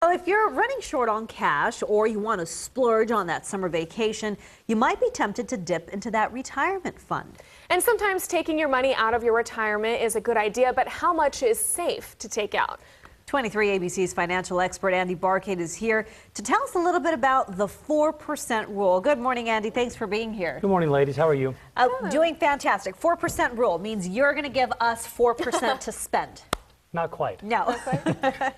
Well, if you're running short on cash or you want to splurge on that summer vacation, you might be tempted to dip into that retirement fund. And sometimes taking your money out of your retirement is a good idea, but how much is safe to take out? 23 ABC's financial expert Andy Barkate is here to tell us a little bit about the 4% rule. Good morning, Andy. Thanks for being here. Good morning, ladies. How are you? Doing fantastic. 4% rule means you're going to give us 4% to spend. Not quite. No.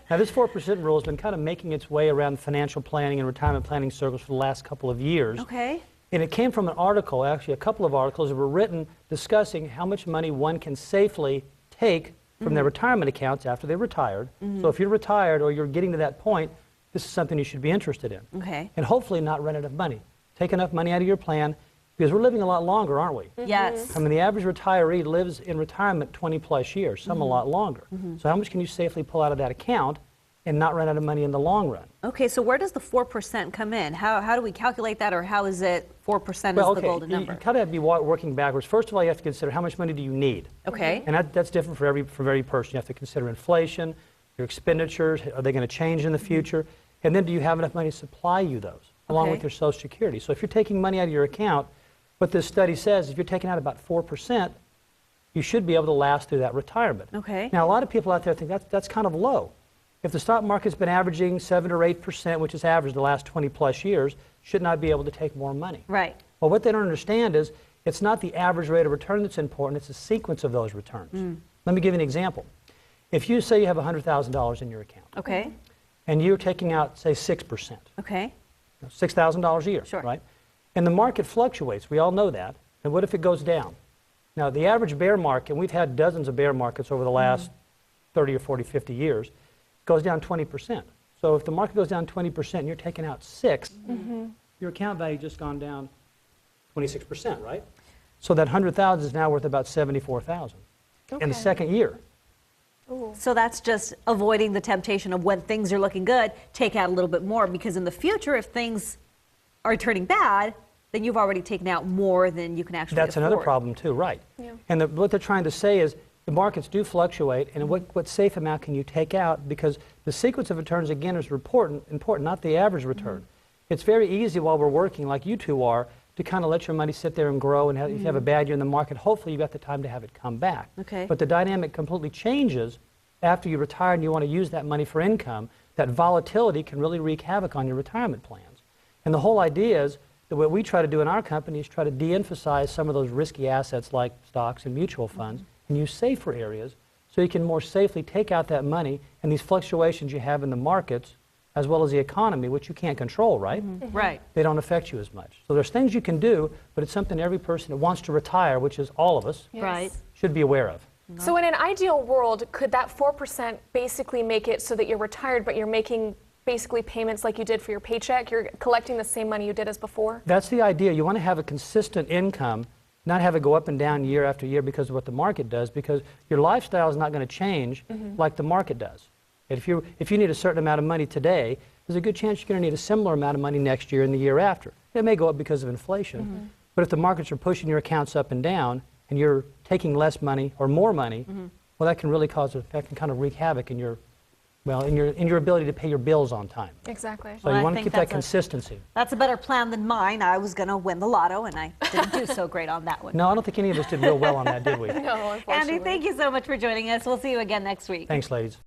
Now, this 4% rule has been kind of making its way around financial planning and retirement planning circles for the last couple of years. Okay. And it came from an article, actually a couple of articles that were written discussing how much money one can safely take from their retirement accounts after they're retired. So if you're retired or you're getting to that point, this is something you should be interested in. Okay. And hopefully not run out of money. Take enough money out of your plan because we're living a lot longer, aren't we? Yes. I mean, the average retiree lives in retirement 20 plus years, some a lot longer. So how much can you safely pull out of that account and not run out of money in the long run? Okay, so where does the 4% come in? How do we calculate that, or how is it 4% is the golden number? You kind of have to be working backwards. First of all, you have to consider how much money do you need. Okay. And that's different for every person. You have to consider inflation, your expenditures, are they going to change in the future? And then do you have enough money to supply you those, along with your Social Security? So if you're taking money out of your account, what this study says, if you're taking out about 4%, you should be able to last through that retirement. Okay. Now, a lot of people out there think that's kind of low. If the stock market's been averaging 7 or 8%, which is average the last 20 plus years, should not be able to take more money. Right. Well, what they don't understand is it's not the average rate of return that's important, it's the sequence of those returns. Let me give you an example. If you say you have $100,000 in your account, Okay. and you're taking out, say, 6%, Okay. $6,000 a year, Sure. right? And the market fluctuates, we all know that. And what if it goes down? Now, the average bear market, and we've had dozens of bear markets over the last 30 or 40, 50 years, goes down 20%. So if the market goes down 20% and you're taking out 6, your account value just gone down 26%, right? So that 100,000 is now worth about 74,000 in the second year. So that's just avoiding the temptation of when things are looking good, take out a little bit more, because in the future, if things are turning bad, then you've already taken out more than you can actually That's afford. another problem too, right? Yeah. And what they're trying to say is the markets do fluctuate, and what safe amount can you take out? Because the sequence of returns, again, is important, not the average return. It's very easy while we're working, like you two are, to kind of let your money sit there and grow, and if you have a bad year in the market, hopefully you've got the time to have it come back. Okay. But the dynamic completely changes after you retire and you want to use that money for income. That volatility can really wreak havoc on your retirement plans. And the whole idea is that what we try to do in our company is try to de-emphasize some of those risky assets like stocks and mutual funds and use safer areas so you can more safely take out that money, and these fluctuations you have in the markets as well as the economy, which you can't control, right? Right. They don't affect you as much. So there's things you can do, but it's something every person that wants to retire, which is all of us, Right. should be aware of. So in an ideal world, could that 4% basically make it so that you're retired, but you're making basically payments like you did for your paycheck? You're collecting the same money you did as before? That's the idea. You want to have a consistent income, not have it go up and down year after year because of what the market does, because your lifestyle is not going to change like the market does. If you need a certain amount of money today, there's a good chance you're going to need a similar amount of money next year and the year after. It may go up because of inflation, but if the markets are pushing your accounts up and down and you're taking less money or more money, well, that can really that can kind of wreak havoc in your ability to pay your bills on time. Exactly. So Well, you I want to think keep that consistency. That's a better plan than mine. I was going to win the lotto, and I didn't do so great on that one. No, I don't think any of us did real well on that, did we? No, unfortunately. Andy, thank you so much for joining us. We'll see you again next week. Thanks, ladies.